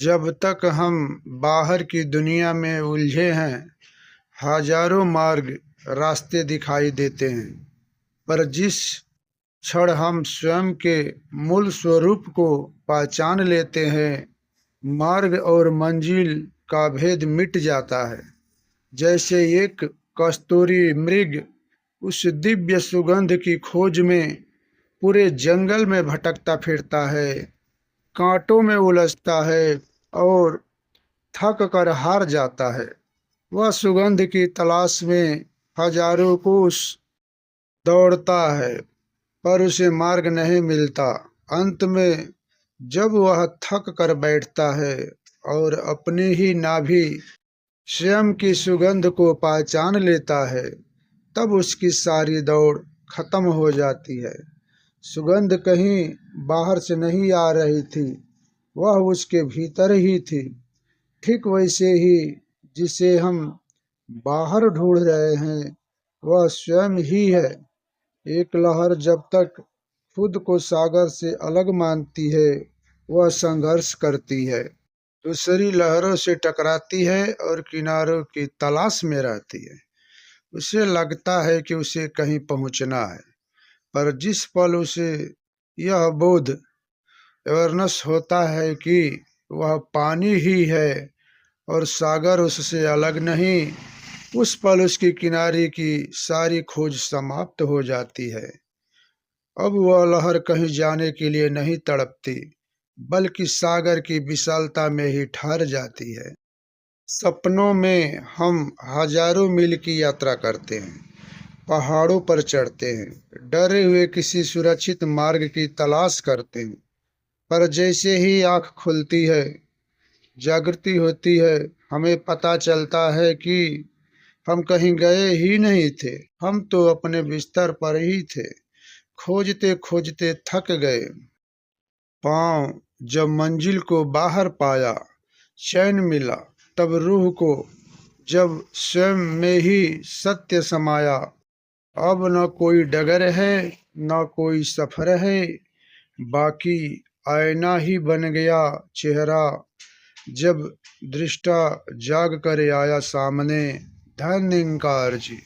जब तक हम बाहर की दुनिया में उलझे हैं, हजारों मार्ग रास्ते दिखाई देते हैं, पर जिस क्षण हम स्वयं के मूल स्वरूप को पहचान लेते हैं, मार्ग और मंजिल का भेद मिट जाता है। जैसे एक कस्तूरी मृग उस दिव्य सुगंध की खोज में पूरे जंगल में भटकता फिरता है, कांटों में उलझता है और थक कर हार जाता है। वह सुगंध की तलाश में हजारों कोस दौड़ता है, पर उसे मार्ग नहीं मिलता। अंत में जब वह थक कर बैठता है और अपनी ही नाभि स्वयं की सुगंध को पहचान लेता है, तब उसकी सारी दौड़ खत्म हो जाती है। सुगंध कहीं बाहर से नहीं आ रही थी, वह उसके भीतर ही थी। ठीक वैसे ही जिसे हम बाहर ढूंढ रहे हैं, वह स्वयं ही है। एक लहर जब तक खुद को सागर से अलग मानती है, वह संघर्ष करती है, दूसरी लहरों से टकराती है और किनारों की तलाश में रहती है। उसे लगता है कि उसे कहीं पहुंचना है, पर जिस पल उसे यह बोध अवेयरनेस होता है कि वह पानी ही है और सागर उससे अलग नहीं, उस पल उसकी किनारे की सारी खोज समाप्त हो जाती है। अब वह लहर कहीं जाने के लिए नहीं तड़पती, बल्कि सागर की विशालता में ही ठहर जाती है। सपनों में हम हजारों मील की यात्रा करते हैं, पहाड़ों पर चढ़ते हैं, डरे हुए किसी सुरक्षित मार्ग की तलाश करते हैं, पर जैसे ही आँख खुलती है, जागृति होती है, हमें पता चलता है कि हम कहीं गए ही नहीं थे। हम तो अपने बिस्तर पर ही थे, खोजते खोजते थक गए। पाँव जब मंजिल को बाहर पाया, चैन मिला। तब रूह को जब स्वयं में ही सत्य समाया। अब न कोई डगर है, न कोई सफर है, बाकी आईना ही बन गया चेहरा। जब दृष्टा जाग कर आया सामने, धन्यकार जी।